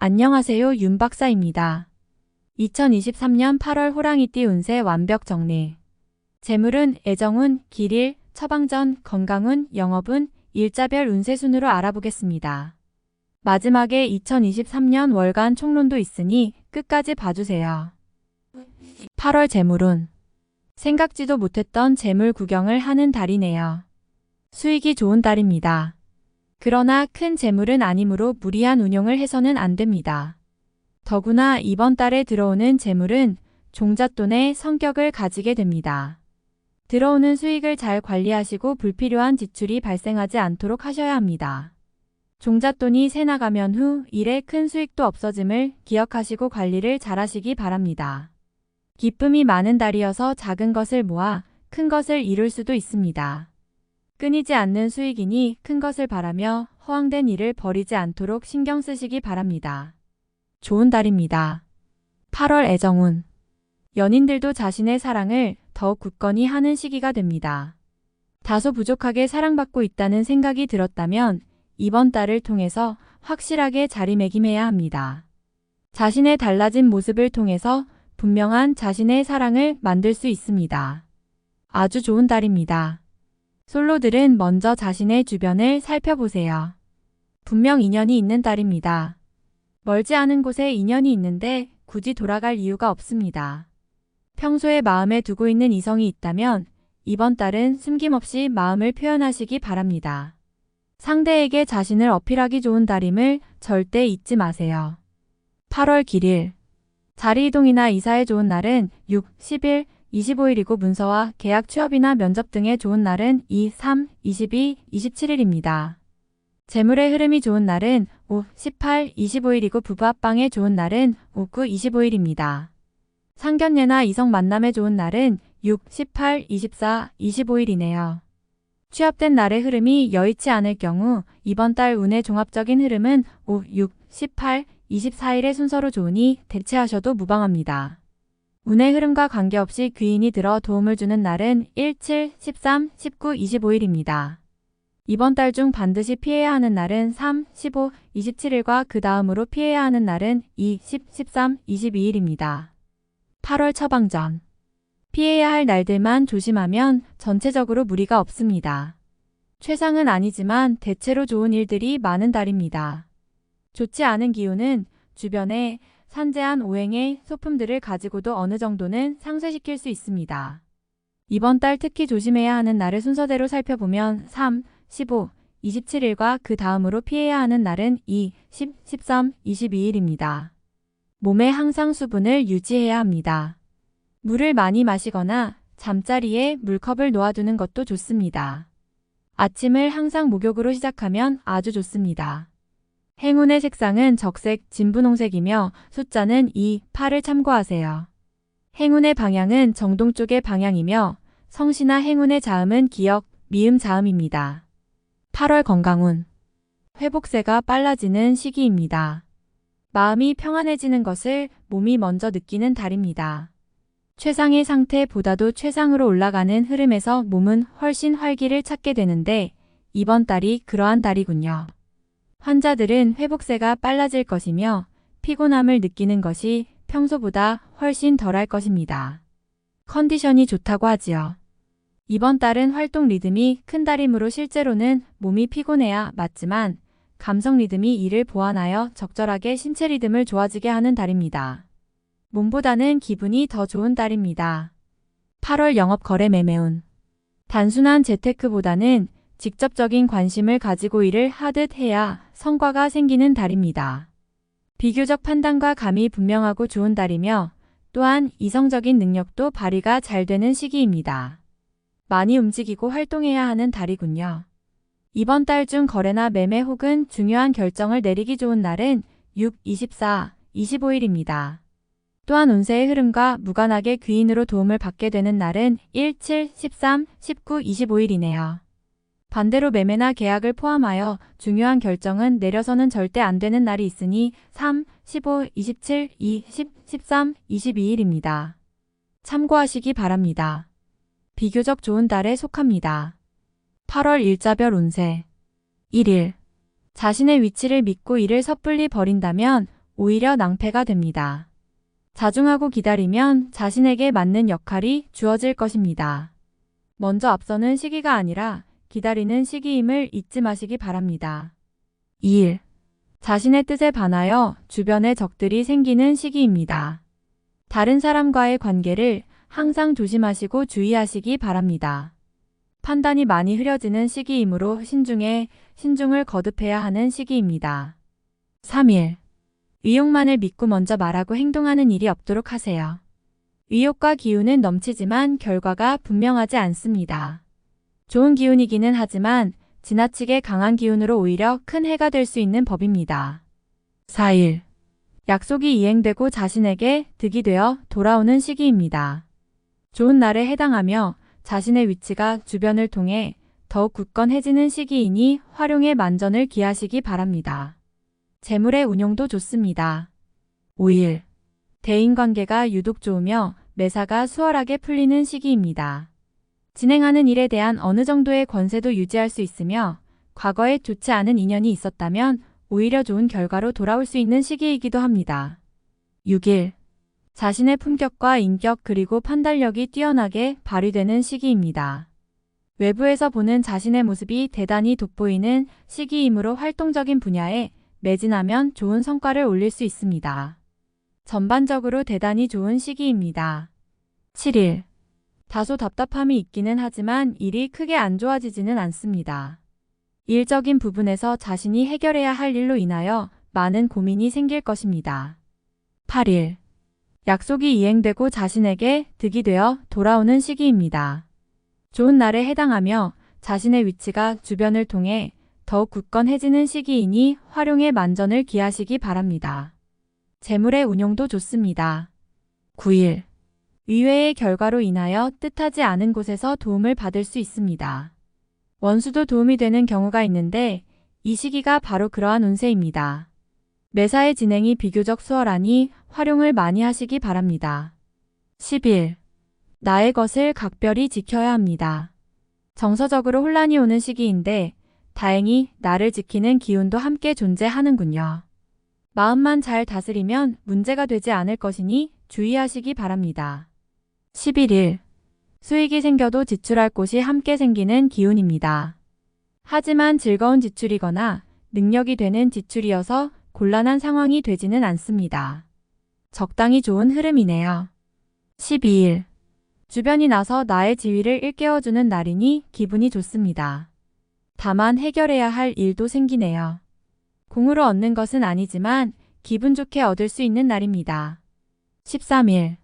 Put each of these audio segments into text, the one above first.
안녕하세요, 윤 박사입니다. 2023년 8월 호랑이띠 운세 완벽 정리. 재물운, 애정운, 길일, 처방전, 건강운, 영업운, 일자별 운세 순으로 알아보겠습니다. 마지막에 2023년 월간 총론도 있으니 끝까지 봐주세요. 8월 재물운. 생각지도 못했던 재물 구경을 하는 달이네요. 수익이 좋은 달입니다. 그러나 큰 재물은 아니므로 무리한 운용을 해서는 안 됩니다. 더구나 이번 달에 들어오는 재물은 종잣돈의 성격을 가지게 됩니다. 들어오는 수익을 잘 관리하시고 불필요한 지출이 발생하지 않도록 하셔야 합니다. 종잣돈이 새 나가면 후 일에 큰 수익도 없어짐을 기억하시고 관리를 잘 하시기 바랍니다. 기쁨이 많은 달이어서 작은 것을 모아 큰 것을 이룰 수도 있습니다. 끊이지 않는 수익이니 큰 것을 바라며 허황된 일을 벌이지 않도록 신경 쓰시기 바랍니다. 좋은 달입니다. 8월 애정운. 연인들도 자신의 사랑을 더욱 굳건히 하는 시기가 됩니다. 다소 부족하게 사랑받고 있다는 생각이 들었다면 이번 달을 통해서 확실하게 자리매김해야 합니다. 자신의 달라진 모습을 통해서 분명한 자신의 사랑을 만들 수 있습니다. 아주 좋은 달입니다. 솔로들은 먼저 자신의 주변을 살펴보세요. 분명 인연이 있는 달입니다. 멀지 않은 곳에 인연이 있는데 굳이 돌아갈 이유가 없습니다. 평소에 마음에 두고 있는 이성이 있다면 이번 달은 숨김없이 마음을 표현하시기 바랍니다. 상대에게 자신을 어필하기 좋은 달임을 절대 잊지 마세요. 8월 길일. 자리 이동이나 이사에 좋은 날은 6, 10일, 25일이고 문서와 계약 취업이나 면접 등에 좋은 날은 2, 3, 22, 27일입니다. 재물의 흐름이 좋은 날은 5, 18, 25일이고 부부 합방에 좋은 날은 5, 9, 25일입니다. 상견례나 이성 만남에 좋은 날은 6, 18, 24, 25일이네요. 취업된 날의 흐름이 여의치 않을 경우 이번 달 운의 종합적인 흐름은 5, 6, 18, 24일의 순서로 좋으니 대체하셔도 무방합니다. 운의 흐름과 관계없이 귀인이 들어 도움을 주는 날은 1, 7, 13, 19, 25일입니다. 이번 달 중 반드시 피해야 하는 날은 3, 15, 27일과 그 다음으로 피해야 하는 날은 2, 10, 13, 22일입니다. 8월 처방전. 피해야 할 날들만 조심하면 전체적으로 무리가 없습니다. 최상은 아니지만 대체로 좋은 일들이 많은 달입니다. 좋지 않은 기운은 주변에 산재한 오행의 소품들을 가지고도 어느 정도는 상쇄시킬 수 있습니다. 이번 달 특히 조심해야 하는 날을 순서대로 살펴보면 3, 15, 27일과 그 다음으로 피해야 하는 날은 2, 10, 13, 22일입니다. 몸에 항상 수분을 유지해야 합니다. 물을 많이 마시거나 잠자리에 물컵을 놓아두는 것도 좋습니다. 아침을 항상 목욕으로 시작하면 아주 좋습니다. 행운의 색상은 적색, 진분홍색이며 숫자는 2, 8을 참고하세요. 행운의 방향은 정동 쪽의 방향이며 성씨나 행운의 자음은 기역, 미음 자음입니다. 8월 건강운. 회복세가 빨라지는 시기입니다. 마음이 평안해지는 것을 몸이 먼저 느끼는 달입니다. 최상의 상태보다도 최상으로 올라가는 흐름에서 몸은 훨씬 활기를 찾게 되는데 이번 달이 그러한 달이군요. 환자들은 회복세가 빨라질 것이며 피곤함을 느끼는 것이 평소보다 훨씬 덜할 것입니다. 컨디션이 좋다고 하지요. 이번 달은 활동 리듬이 큰 달이므로 실제로는 몸이 피곤해야 맞지만 감성 리듬이 이를 보완하여 적절하게 신체 리듬을 좋아지게 하는 달입니다. 몸보다는 기분이 더 좋은 달입니다. 8월 영업 거래 매매운. 단순한 재테크보다는 직접적인 관심을 가지고 일을 하듯 해야 성과가 생기는 달입니다. 비교적 판단과 감이 분명하고 좋은 달이며 또한 이성적인 능력도 발휘가 잘 되는 시기입니다. 많이 움직이고 활동해야 하는 달이군요. 이번 달 중 거래나 매매 혹은 중요한 결정을 내리기 좋은 날은 6, 24, 25일입니다. 또한 운세의 흐름과 무관하게 귀인으로 도움을 받게 되는 날은 1, 7, 13, 19, 25일이네요. 반대로 매매나 계약을 포함하여 중요한 결정은 내려서는 절대 안 되는 날이 있으니 3, 15, 27, 2, 10, 13, 22일입니다. 참고하시기 바랍니다. 비교적 좋은 달에 속합니다. 8월 일자별 운세. 1일. 자신의 위치를 믿고 일을 섣불리 버린다면 오히려 낭패가 됩니다. 자중하고 기다리면 자신에게 맞는 역할이 주어질 것입니다. 먼저 앞서는 시기가 아니라 기다리는 시기임을 잊지 마시기 바랍니다. 2일. 자신의 뜻에 반하여 주변에 적들이 생기는 시기입니다. 다른 사람과의 관계를 항상 조심하시고 주의하시기 바랍니다. 판단이 많이 흐려지는 시기이므로 신중을 거듭해야 하는 시기입니다. 3일. 의욕만을 믿고 먼저 말하고 행동하는 일이 없도록 하세요. 의욕과 기운은 넘치지만 결과가 분명하지 않습니다. 좋은 기운이기는 하지만 지나치게 강한 기운으로 오히려 큰 해가 될 수 있는 법입니다. 4일. 약속이 이행되고 자신에게 득이 되어 돌아오는 시기입니다. 좋은 날에 해당하며 자신의 위치가 주변을 통해 더욱 굳건해지는 시기이니 활용에 만전을 기하시기 바랍니다. 재물의 운용도 좋습니다. 5일. 대인관계가 유독 좋으며 매사가 수월하게 풀리는 시기입니다. 진행하는 일에 대한 어느 정도의 권세도 유지할 수 있으며 과거에 좋지 않은 인연이 있었다면 오히려 좋은 결과로 돌아올 수 있는 시기이기도 합니다. 6일. 자신의 품격과 인격 그리고 판단력이 뛰어나게 발휘되는 시기입니다. 외부에서 보는 자신의 모습이 대단히 돋보이는 시기이므로 활동적인 분야에 매진하면 좋은 성과를 올릴 수 있습니다. 전반적으로 대단히 좋은 시기입니다. 7일. 다소 답답함이 있기는 하지만 일이 크게 안 좋아지지는 않습니다. 일적인 부분에서 자신이 해결해야 할 일로 인하여 많은 고민이 생길 것입니다. 8일. 약속이 이행되고 자신에게 득이 되어 돌아오는 시기입니다. 좋은 날에 해당하며 자신의 위치가 주변을 통해 더욱 굳건해지는 시기이니 활용에 만전을 기하시기 바랍니다. 재물의 운용도 좋습니다. 9일. 의외의 결과로 인하여 뜻하지 않은 곳에서 도움을 받을 수 있습니다. 원수도 도움이 되는 경우가 있는데 이 시기가 바로 그러한 운세입니다. 매사의 진행이 비교적 수월하니 활용을 많이 하시기 바랍니다. 10일. 나의 것을 각별히 지켜야 합니다. 정서적으로 혼란이 오는 시기인데 다행히 나를 지키는 기운도 함께 존재하는군요. 마음만 잘 다스리면 문제가 되지 않을 것이니 주의하시기 바랍니다. 11일. 수익이 생겨도 지출할 곳이 함께 생기는 기운입니다. 하지만 즐거운 지출이거나 능력이 되는 지출이어서 곤란한 상황이 되지는 않습니다. 적당히 좋은 흐름이네요. 12일. 주변이 나서 나의 지위를 일깨워주는 날이니 기분이 좋습니다. 다만 해결해야 할 일도 생기네요. 공으로 얻는 것은 아니지만 기분 좋게 얻을 수 있는 날입니다. 13일.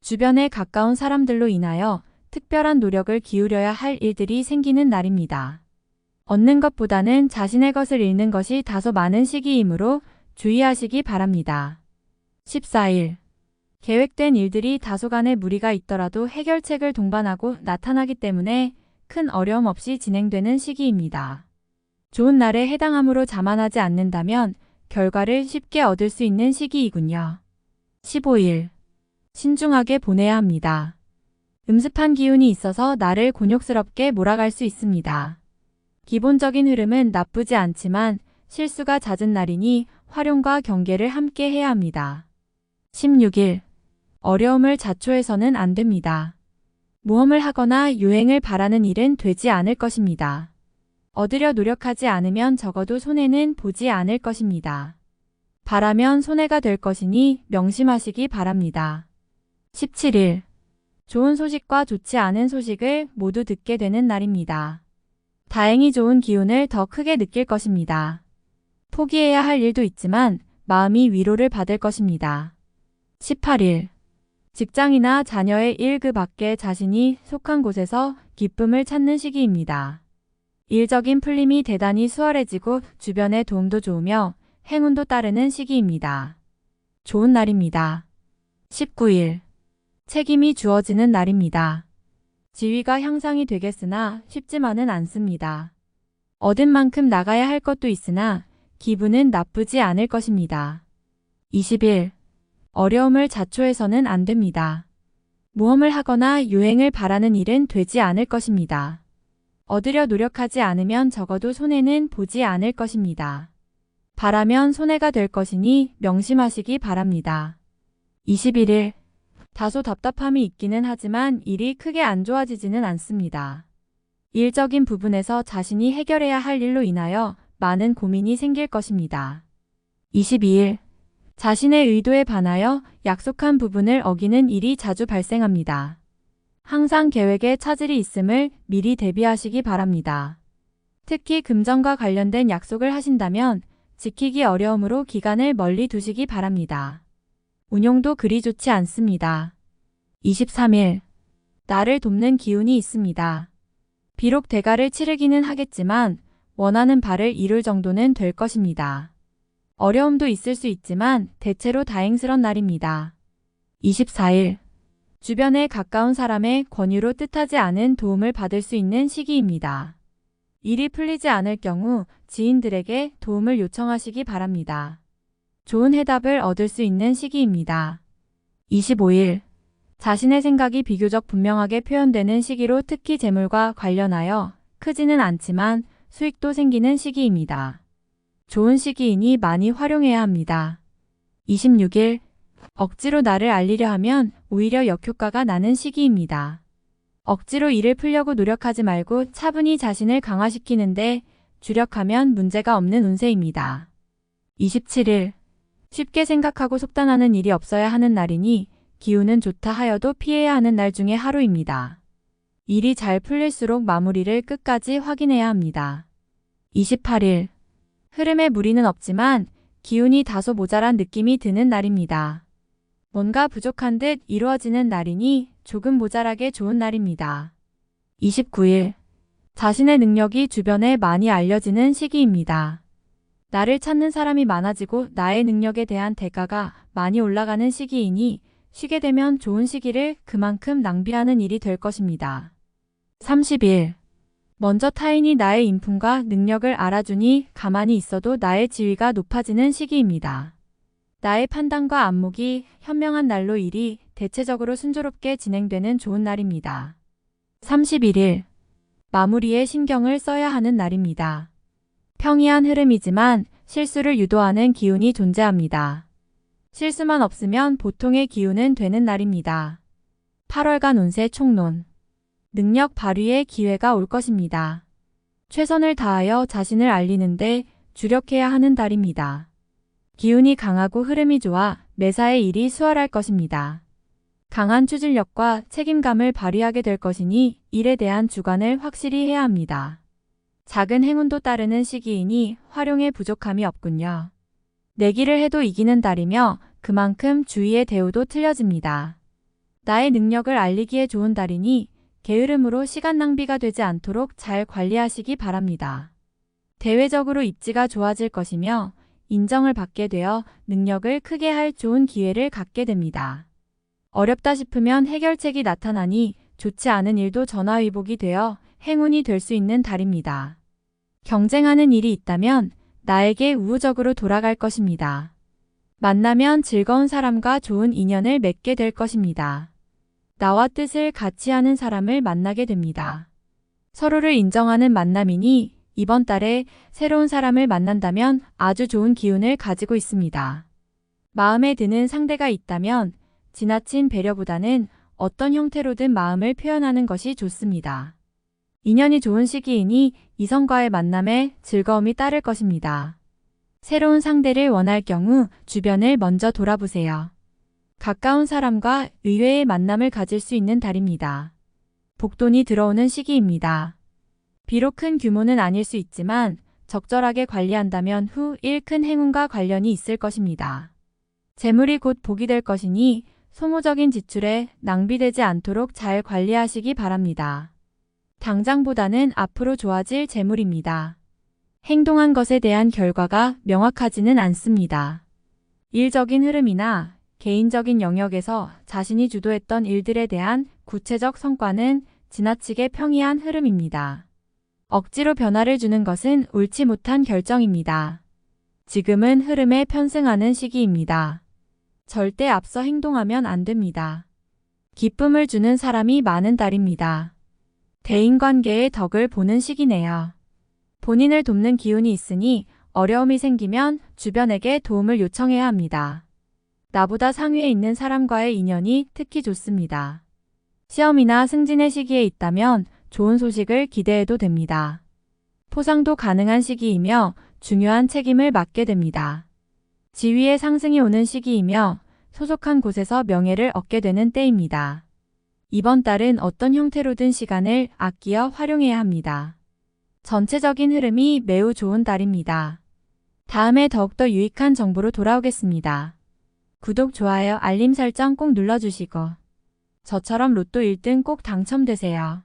주변에 가까운 사람들로 인하여 특별한 노력을 기울여야 할 일들이 생기는 날입니다. 얻는 것보다는 자신의 것을 잃는 것이 다소 많은 시기이므로 주의하시기 바랍니다. 14일. 계획된 일들이 다소간의 무리가 있더라도 해결책을 동반하고 나타나기 때문에 큰 어려움 없이 진행되는 시기입니다. 좋은 날에 해당함으로 자만하지 않는다면 결과를 쉽게 얻을 수 있는 시기이군요. 15일. 신중하게 보내야 합니다. 음습한 기운이 있어서 나를 곤욕스럽게 몰아갈 수 있습니다. 기본적인 흐름은 나쁘지 않지만 실수가 잦은 날이니 활용과 경계를 함께 해야 합니다. 16일. 어려움을 자초해서는 안 됩니다. 모험을 하거나 유행을 바라는 일은 되지 않을 것입니다. 얻으려 노력하지 않으면 적어도 손해는 보지 않을 것입니다. 바라면 손해가 될 것이니 명심하시기 바랍니다. 17일. 좋은 소식과 좋지 않은 소식을 모두 듣게 되는 날입니다. 다행히 좋은 기운을 더 크게 느낄 것입니다. 포기해야 할 일도 있지만 마음이 위로를 받을 것입니다. 18일. 직장이나 자녀의 일 그 밖에 자신이 속한 곳에서 기쁨을 찾는 시기입니다. 일적인 풀림이 대단히 수월해지고 주변의 도움도 좋으며 행운도 따르는 시기입니다. 좋은 날입니다. 19일. 책임이 주어지는 날입니다. 지위가 향상이 되겠으나 쉽지만은 않습니다. 얻은 만큼 나가야 할 것도 있으나 기분은 나쁘지 않을 것입니다. 20일. 어려움을 자초해서는 안 됩니다. 모험을 하거나 유행을 바라는 일은 되지 않을 것입니다. 얻으려 노력하지 않으면 적어도 손해는 보지 않을 것입니다. 바라면 손해가 될 것이니 명심하시기 바랍니다. 21일. 다소 답답함이 있기는 하지만 일이 크게 안 좋아지지는 않습니다. 일적인 부분에서 자신이 해결해야 할 일로 인하여 많은 고민이 생길 것입니다. 22일. 자신의 의도에 반하여 약속한 부분을 어기는 일이 자주 발생합니다. 항상 계획에 차질이 있음을 미리 대비하시기 바랍니다. 특히 금전과 관련된 약속을 하신다면 지키기 어려우므로 기간을 멀리 두시기 바랍니다. 운용도 그리 좋지 않습니다. 23일. 나를 돕는 기운이 있습니다. 비록 대가를 치르기는 하겠지만 원하는 바를 이룰 정도는 될 것입니다. 어려움도 있을 수 있지만 대체로 다행스런 날입니다. 24일. 주변에 가까운 사람의 권유로 뜻하지 않은 도움을 받을 수 있는 시기입니다. 일이 풀리지 않을 경우 지인들에게 도움을 요청하시기 바랍니다. 좋은 해답을 얻을 수 있는 시기입니다. 25일. 자신의 생각이 비교적 분명하게 표현되는 시기로 특히 재물과 관련하여 크지는 않지만 수익도 생기는 시기입니다. 좋은 시기이니 많이 활용해야 합니다. 26일. 억지로 나를 알리려 하면 오히려 역효과가 나는 시기입니다. 억지로 일을 풀려고 노력하지 말고 차분히 자신을 강화시키는데 주력하면 문제가 없는 운세입니다. 27일. 쉽게 생각하고 속단하는 일이 없어야 하는 날이니 기운은 좋다 하여도 피해야 하는 날 중에 하루입니다. 일이 잘 풀릴수록 마무리를 끝까지 확인해야 합니다. 28일. 흐름에 무리는 없지만 기운이 다소 모자란 느낌이 드는 날입니다. 뭔가 부족한 듯 이루어지는 날이니 조금 모자라게 좋은 날입니다. 29일. 자신의 능력이 주변에 많이 알려지는 시기입니다. 나를 찾는 사람이 많아지고 나의 능력에 대한 대가가 많이 올라가는 시기이니 쉬게 되면 좋은 시기를 그만큼 낭비하는 일이 될 것입니다. 30일. 먼저 타인이 나의 인품과 능력을 알아주니 가만히 있어도 나의 지위가 높아지는 시기입니다. 나의 판단과 안목이 현명한 날로 일이 대체적으로 순조롭게 진행되는 좋은 날입니다. 31일. 마무리에 신경을 써야 하는 날입니다. 평이한 흐름이지만 실수를 유도하는 기운이 존재합니다. 실수만 없으면 보통의 기운은 되는 날입니다. 8월간 운세 총론. 능력 발휘의 기회가 올 것입니다. 최선을 다하여 자신을 알리는데 주력해야 하는 달입니다. 기운이 강하고 흐름이 좋아 매사의 일이 수월할 것입니다. 강한 추진력과 책임감을 발휘하게 될 것이니 일에 대한 주관을 확실히 해야 합니다. 작은 행운도 따르는 시기이니 활용에 부족함이 없군요. 내기를 해도 이기는 달이며 그만큼 주위의 대우도 틀려집니다. 나의 능력을 알리기에 좋은 달이니 게으름으로 시간 낭비가 되지 않도록 잘 관리하시기 바랍니다. 대외적으로 입지가 좋아질 것이며 인정을 받게 되어 능력을 크게 할 좋은 기회를 갖게 됩니다. 어렵다 싶으면 해결책이 나타나니 좋지 않은 일도 전화위복이 되어 행운이 될 수 있는 달입니다. 경쟁하는 일이 있다면 나에게 우호적으로 돌아갈 것입니다. 만나면 즐거운 사람과 좋은 인연을 맺게 될 것입니다. 나와 뜻을 같이 하는 사람을 만나게 됩니다. 서로를 인정하는 만남이니 이번 달에 새로운 사람을 만난다면 아주 좋은 기운을 가지고 있습니다. 마음에 드는 상대가 있다면 지나친 배려보다는 어떤 형태로든 마음을 표현하는 것이 좋습니다. 인연이 좋은 시기이니 이성과의 만남에 즐거움이 따를 것입니다. 새로운 상대를 원할 경우 주변을 먼저 돌아보세요. 가까운 사람과 의외의 만남을 가질 수 있는 달입니다. 복돈이 들어오는 시기입니다. 비록 큰 규모는 아닐 수 있지만 적절하게 관리한다면 후 일 큰 행운과 관련이 있을 것입니다. 재물이 곧 복이 될 것이니 소모적인 지출에 낭비되지 않도록 잘 관리하시기 바랍니다. 당장보다는 앞으로 좋아질 재물입니다. 행동한 것에 대한 결과가 명확하지는 않습니다. 일적인 흐름이나 개인적인 영역에서 자신이 주도했던 일들에 대한 구체적 성과는 지나치게 평이한 흐름입니다. 억지로 변화를 주는 것은 옳지 못한 결정입니다. 지금은 흐름에 편승하는 시기입니다. 절대 앞서 행동하면 안 됩니다. 기쁨을 주는 사람이 많은 달입니다. 대인관계의 덕을 보는 시기네요. 본인을 돕는 기운이 있으니 어려움이 생기면 주변에게 도움을 요청해야 합니다. 나보다 상위에 있는 사람과의 인연이 특히 좋습니다. 시험이나 승진의 시기에 있다면 좋은 소식을 기대해도 됩니다. 포상도 가능한 시기이며 중요한 책임을 맡게 됩니다. 지위의 상승이 오는 시기이며 소속한 곳에서 명예를 얻게 되는 때입니다. 이번 달은 어떤 형태로든 시간을 아끼어 활용해야 합니다. 전체적인 흐름이 매우 좋은 달입니다. 다음에 더욱더 유익한 정보로 돌아오겠습니다. 구독, 좋아요, 알림 설정 꼭 눌러주시고 저처럼 로또 1등 꼭 당첨되세요.